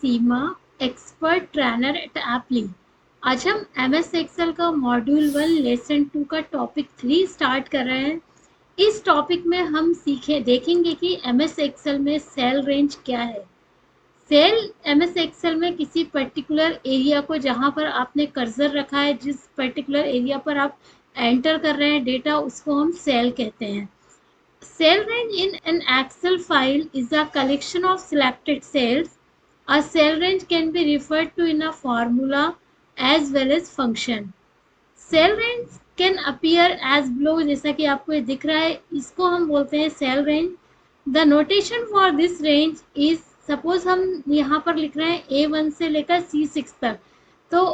सीमा, expert trainer eight apply. आज हम MS Excel का मॉड्यूल 1 लेसन 2 का टॉपिक 3 स्टार्ट कर रहे हैं। इस टॉपिक में हम देखेंगे कि MS एक्सेल में सेल रेंज क्या है। सेल MS एक्सेल में किसी पर्टिकुलर एरिया को, जहां पर आपने कर्सर रखा है, जिस पर्टिकुलर एरिया पर आप एंटर कर रहे हैं डेटा, उसको हम सेल कहते हैं। Cell range in an Excel file is a collection of selected cells. A cell range can be referred to in a formula as well as function. Cell range can appear as below, जैसा कि आपको ये दिख रहा है, इसको हम बोलते हैं cell range. The notation for this range is, suppose हम यहाँ पर लिख रहे हैं A1 से लेकर C6 तक, तो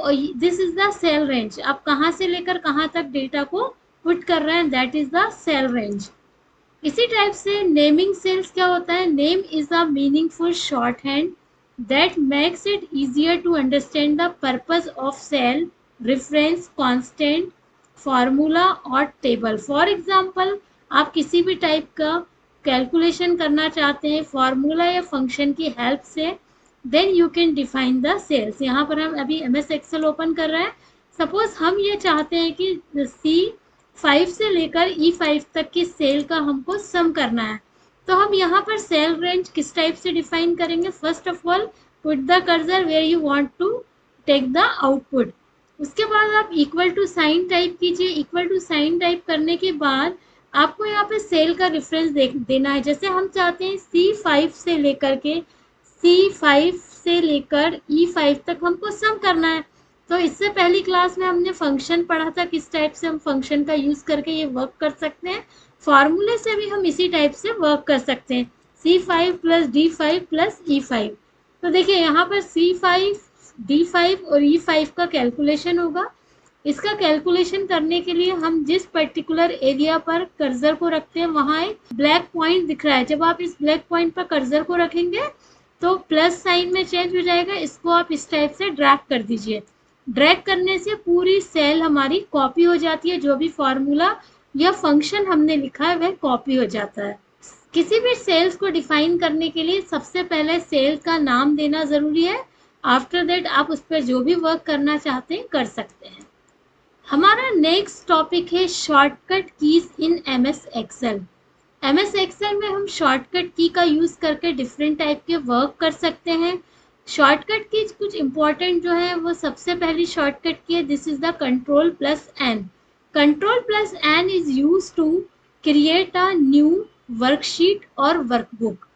this is the cell range. आप कहाँ से लेकर कहाँ तक डेटा को पुट कर रहे हैं, that is the cell range. इसी टाइप से नेमिंग सेल्स क्या होता है? Name is a meaningful shorthand that makes it easier to understand the purpose of cell, reference, constant, formula और टेबल। फॉर एग्जांपल, आप किसी भी टाइप का कैलकुलेशन करना चाहते हैं फार्मूला या फंक्शन की हेल्प से, then you can define the cells. यहाँ पर हम अभी MS एक्सेल ओपन कर रहे हैं। सपोज हम ये चाहते हैं कि C5 से लेकर E5 तक की सेल का हमको सम करना है, तो हम यहाँ पर सेल रेंज किस टाइप से डिफाइन करेंगे? First of all, put the cursor where you want to take the output. उसके बाद आप इक्वल टू साइन टाइप कीजिए। इक्वल टू साइन टाइप करने के बाद आपको यहाँ पे सेल का रेफरेंस देना है। जैसे हम चाहते हैं C5 से लेकर E5 तक हमको सम करना है, तो इससे पहली क्लास में हमने फंक्शन पढ़ा था, किस टाइप से हम फंक्शन का यूज़ करके ये वर्क कर सकते हैं। फार्मूले से भी हम इसी टाइप से वर्क कर सकते हैं, C5 plus D5 plus E5। तो देखिए यहाँ पर C5, D5 और E5 का कैलकुलेशन होगा। इसका कैलकुलेशन करने के लिए हम जिस पर्टिकुलर एरिया पर कर्सर को रखते हैं, वहाँ एक ब्लैक पॉइंट दिख रहा है। जब आप इस ब्लैक पॉइंट पर कर्सर को रखेंगे तो प्लस साइन में चेंज हो जाएगा। इसको आप इस टाइप से ड्रैग कर दीजिए। ड्रैग करने से पूरी सेल हमारी कॉपी हो जाती है। जो भी फॉर्मूला या फंक्शन हमने लिखा है वह कॉपी हो जाता है। किसी भी सेल्स को डिफाइन करने के लिए सबसे पहले सेल का नाम देना ज़रूरी है। आफ्टर दैट आप उस पर जो भी वर्क करना चाहते हैं कर सकते हैं। हमारा नेक्स्ट टॉपिक है shortcut keys in MS excel. MS excel में हम शॉर्टकट की का यूज़ करके डिफरेंट टाइप के वर्क कर सकते हैं। शॉर्टकट की कुछ इंपॉर्टेंट जो है, वो सबसे पहली शॉर्टकट की है, this is the Ctrl+N। Ctrl+N is used to create a new worksheet और workbook.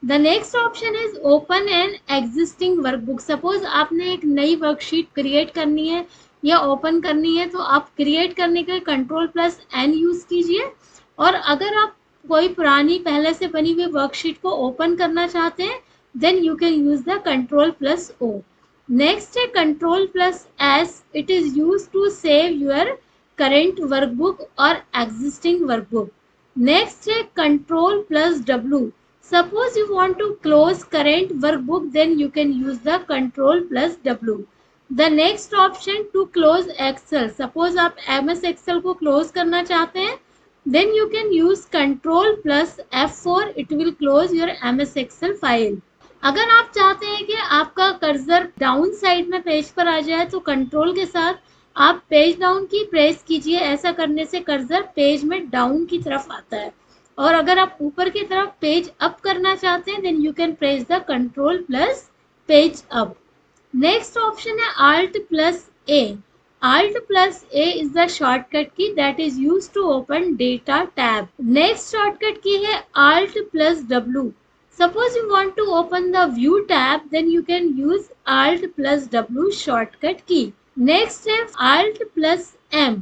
The next option is open an existing workbook. Suppose आपने एक नई वर्कशीट क्रिएट करनी है या ओपन करनी है, तो आप क्रिएट करने के लिए Ctrl+N यूज कीजिए। और अगर आप कोई पुरानी पहले से बनी हुई वर्कशीट को ओपन करना चाहते हैं, then you can use the Ctrl+O. Next है Ctrl+S. It is used to save your current workbook or existing workbook. Next है Ctrl+W. Suppose you want to close current workbook, then you can use the Ctrl+W. The next option to close Excel. Suppose आप MS Excel को close करना चाहते हैं, then you can use Ctrl+F4. It will close your MS Excel file. अगर आप चाहते हैं कि आपका कर्सर डाउन साइड में पेज पर आ जाए, तो कंट्रोल के साथ आप पेज डाउन की प्रेस कीजिए। ऐसा करने से कर्सर पेज में डाउन की तरफ आता है। और अगर आप ऊपर की तरफ पेज अप करना चाहते हैं, then you can press the Ctrl+पेज अप। नेक्स्ट ऑप्शन है Alt+A। Alt+A is the shortcut key that is used to open data tab. Next shortcut key है Alt+W। Suppose you want to open the view tab, then you can use Alt+W shortcut key. Next is Alt+M.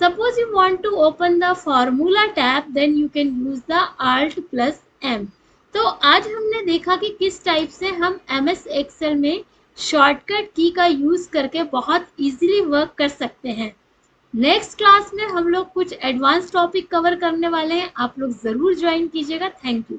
Suppose you want to open the formula tab, then you can use the Alt+M. तो आज हमने देखा कि किस type से हम MS excel में shortcut की का यूज़ करके बहुत इजीली वर्क कर सकते हैं। नेक्स्ट क्लास में हम लोग कुछ एडवांस टॉपिक कवर करने वाले हैं। आप लोग ज़रूर ज्वाइन कीजिएगा। Thank you.